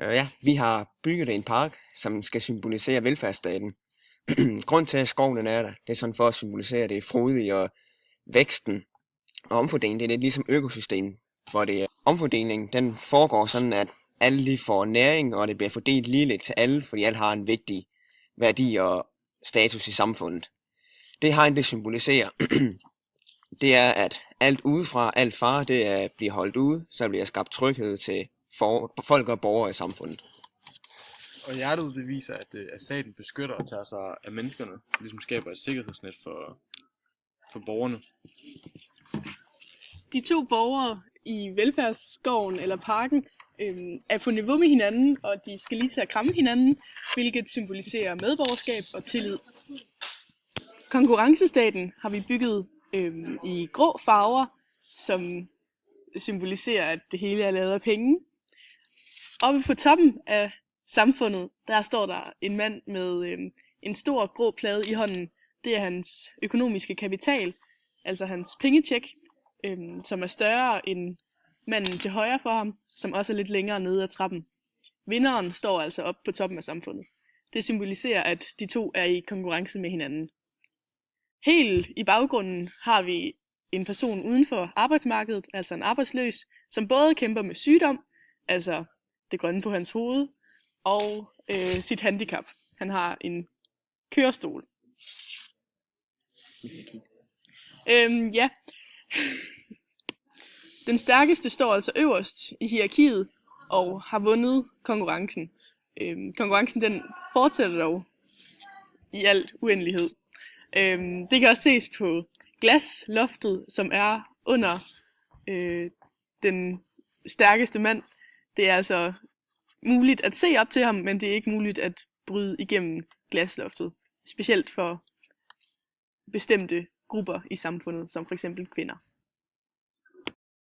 Ja, vi har bygget en park, som skal symbolisere velfærdsstaten. Grund til, at skoven er der, det er sådan for at symbolisere det frodige og væksten og omfordelingen. Det er lidt ligesom økosystem, hvor det er omfordelingen, den foregår sådan, at alle de får næring, og det bliver fordelt ligeligt til alle, fordi alle har en vigtig værdi og status i samfundet. Det hegn, det symboliserer, det er, at alt udefra, alt fare, bliver holdt ude, så bliver skabt tryghed til folk og borgere i samfundet. Og hjertet det viser, at staten beskytter og tager sig af menneskerne, ligesom skaber et sikkerhedsnet for borgerne. De to borgere i velfærdsskoven eller parken er på niveau med hinanden, og de skal lige til at kramme hinanden, hvilket symboliserer medborgerskab og tillid. Konkurrencestaten har vi bygget i grå farver, som symboliserer, at det hele er lavet af penge. Oppe på toppen af samfundet, der står der en mand med en stor grå plade i hånden. Det er hans økonomiske kapital, altså hans pengetjek, som er større end manden til højre for ham, som også er lidt længere nede ad trappen. Vinderen står altså oppe på toppen af samfundet. Det symboliserer, at de to er i konkurrence med hinanden. Helt i baggrunden har vi en person uden for arbejdsmarkedet, altså en arbejdsløs, som både kæmper med sygdom, altså det grønne på hans hoved, og sit handicap. Han har en kørestol. Ja. Den stærkeste står altså øverst i hierarkiet og har vundet konkurrencen. Konkurrencen den fortsætter dog i alt uendelighed. Det kan også ses på glasloftet, som er under den stærkeste mand. Det er altså muligt at se op til ham, men det er ikke muligt at bryde igennem glasloftet. Specielt for bestemte grupper i samfundet, som for eksempel kvinder.